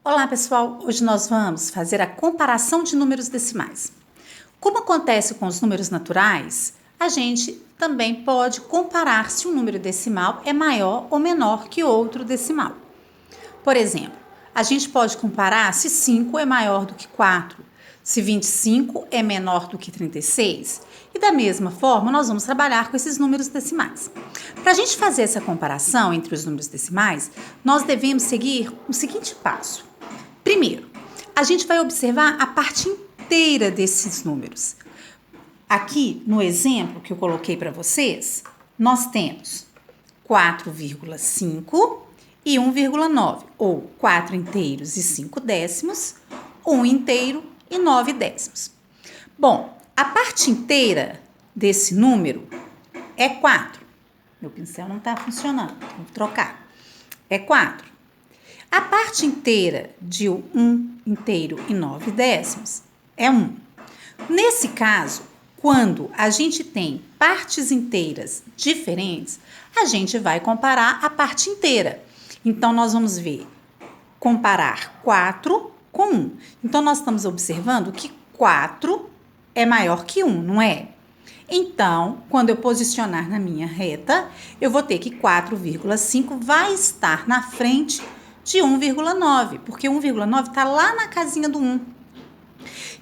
Olá pessoal, hoje nós vamos fazer a comparação de números decimais. Como acontece com os números naturais, a gente também pode comparar se um número decimal é maior ou menor que outro decimal. Por exemplo, a gente pode comparar se 5 é maior do que 4, se 25 é menor do que 36, e da mesma forma nós vamos trabalhar com esses números decimais. Para a gente fazer essa comparação entre os números decimais, nós devemos seguir o seguinte passo. Primeiro, a gente vai observar a parte inteira desses números. Aqui, no exemplo que eu coloquei para vocês, nós temos 4,5 e 1,9, ou 4 inteiros e 5 décimos, 1 inteiro e 9 décimos. Bom, a parte inteira desse número é 4. Meu pincel não está funcionando, vou trocar. É 4. A parte inteira de 1 inteiro e 9 décimos é 1. Nesse caso, quando a gente tem partes inteiras diferentes, a gente vai comparar a parte inteira. Então, nós vamos comparar 4 com 1. Então, nós estamos observando que 4 é maior que 1, não é? Então, quando eu posicionar na minha reta, eu vou ter que 4,5 vai estar na frente de 1,9, porque 1,9 está lá na casinha do 1.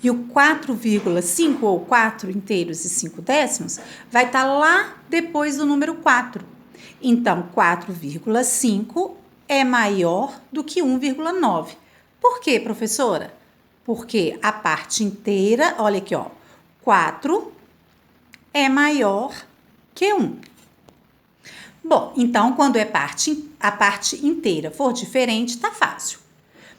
E o 4,5, ou 4 inteiros e 5 décimos, vai estar lá depois do número 4. Então, 4,5 é maior do que 1,9. Por quê, professora? Porque a parte inteira, olha aqui, ó, 4 é maior que 1. Bom, então, quando a parte inteira for diferente, tá fácil.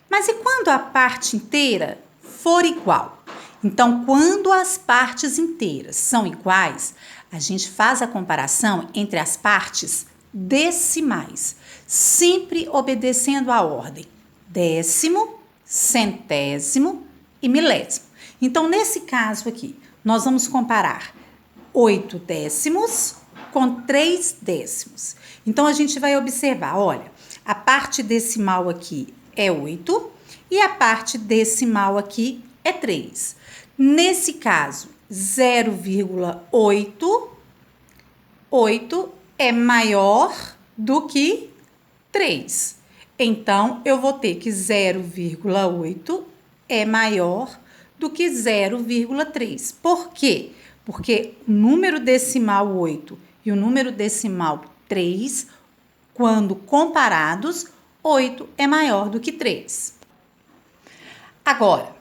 Mas e quando a parte inteira for igual? Então, quando as partes inteiras são iguais, a gente faz a comparação entre as partes decimais, sempre obedecendo a ordem décimo, centésimo e milésimo. Então, nesse caso aqui, nós vamos comparar 8 décimos com 3 décimos. Então, a gente vai observar, olha, a parte decimal aqui é 8 e a parte decimal aqui é 3. Nesse caso, 0,8 é maior do que 3. Então, eu vou ter que 0,8 é maior do que 0,3. Por quê? Porque o número decimal 8 e o número decimal 3, quando comparados, 8 é maior do que 3. Agora,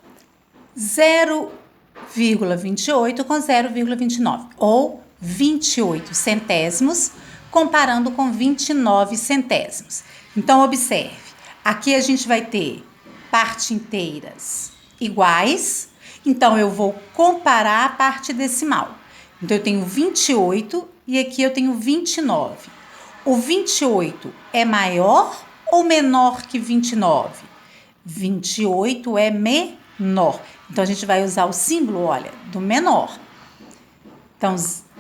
0,28 com 0,29, ou 28 centésimos, comparando com 29 centésimos. Então, observe, aqui a gente vai ter partes inteiras iguais, então eu vou comparar a parte decimal. Então, eu tenho 28 e aqui eu tenho 29. O 28 é maior ou menor que 29? 28 é menor. Então, a gente vai usar o símbolo, olha, do menor. Então,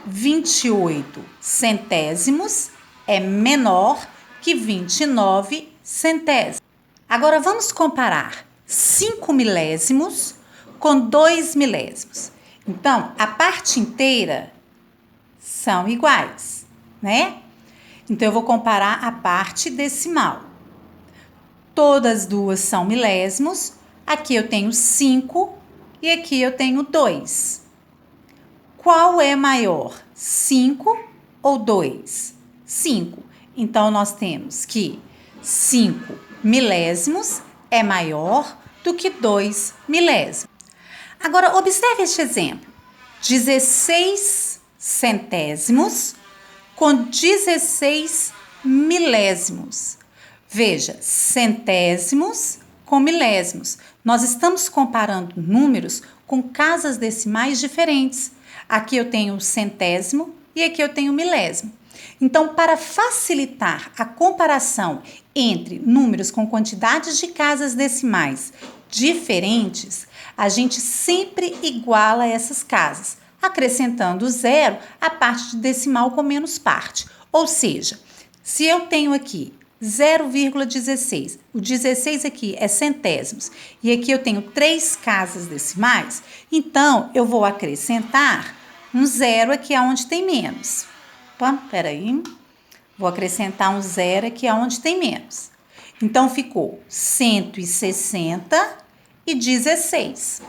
28 centésimos é menor que 29 centésimos. Agora, vamos comparar 5 milésimos com 2 milésimos. Então, a parte inteira são iguais, né? Então, eu vou comparar a parte decimal. Todas duas são milésimos. Aqui eu tenho 5 e aqui eu tenho 2. Qual é maior, 5 ou 2? 5. Então, nós temos que 5 milésimos é maior do que 2 milésimos. Agora, observe este exemplo. 16 centésimos com 16 milésimos. Veja, centésimos com milésimos. Nós estamos comparando números com casas decimais diferentes. Aqui eu tenho o centésimo e aqui eu tenho o milésimo. Então, para facilitar a comparação entre números com quantidades de casas decimais diferentes, a gente sempre iguala essas casas, acrescentando zero à parte decimal com menos parte. Ou seja, se eu tenho aqui 0,16. O 16 aqui é centésimos. E aqui eu tenho 3 casas decimais. Então, eu vou acrescentar um zero aqui onde tem menos. Opa, peraí. Vou acrescentar um zero aqui onde tem menos. Então, ficou 160 e 16.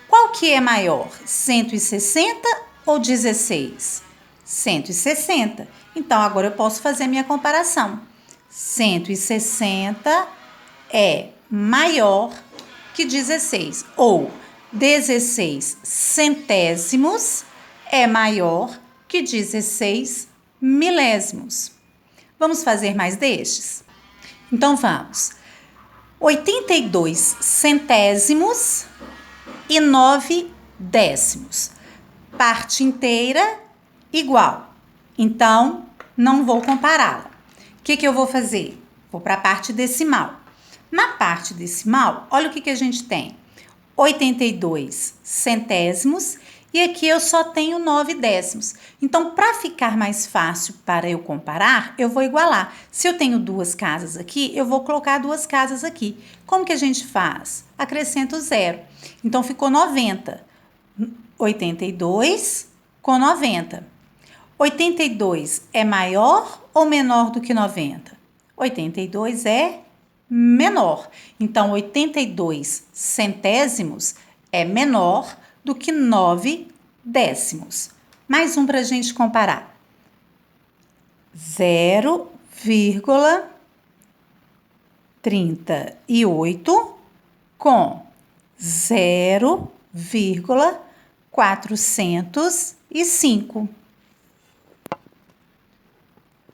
Qual que é maior, 160 ou 16? 160. Então, agora eu posso fazer a minha comparação. 160 é maior que 16, ou 16 centésimos é maior que 16 milésimos. Vamos fazer mais destes? Então, vamos. 82 centésimos e 9 décimos. Parte inteira igual. Então, não vou compará-la. O que eu vou fazer? Vou para a parte decimal. Na parte decimal, olha o que a gente tem. 82 centésimos e aqui eu só tenho 9 décimos. Então, para ficar mais fácil para eu comparar, eu vou igualar. Se eu tenho 2 casas aqui, eu vou colocar 2 casas aqui. Como que a gente faz? Acrescento 0. Então, ficou 90. 82 com 90. 82 é maior ou menor do que 90? 82 é menor. Então, 82 centésimos é menor do que 9 décimos. Mais um para a gente comparar. 0,38 com 0,405.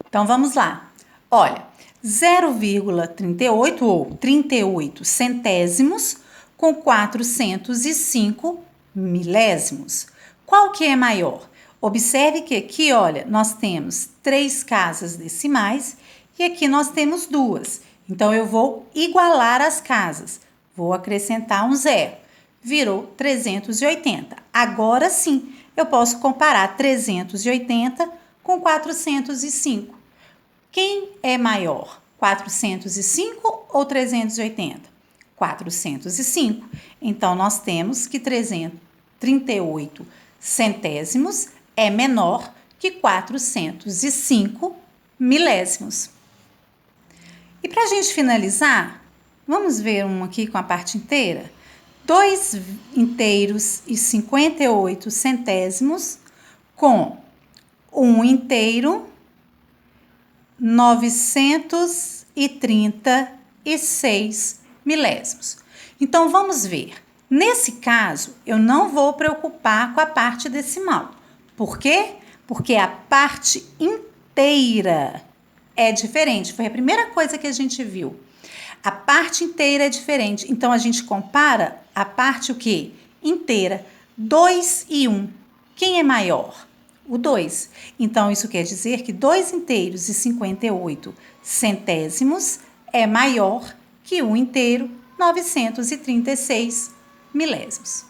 Então, vamos lá. Olha, 0,38 ou 38 centésimos com 405 milésimos. Qual que é maior? Observe que aqui, olha, nós temos 3 casas decimais e aqui nós temos 2. Então, eu vou igualar as casas. Vou acrescentar um zero. Virou 380. Agora sim, eu posso comparar 380 com 405. Quem é maior? 405 ou 380? 405. Então, nós temos que 338 centésimos é menor que 405 milésimos. E para a gente finalizar, vamos ver um aqui com a parte inteira? 2 inteiros e 58 centésimos com 1 inteiro, 936 milésimos. Então, vamos ver. Nesse caso, eu não vou preocupar com a parte decimal. Por quê? Porque a parte inteira é diferente. Foi a primeira coisa que a gente viu. A parte inteira é diferente. Então, a gente compara a parte o quê? Inteira. 2 e 1. Quem é maior? O 2. Então, isso quer dizer que 2 inteiros e 58 centésimos é maior que 1 inteiro, 936 milésimos.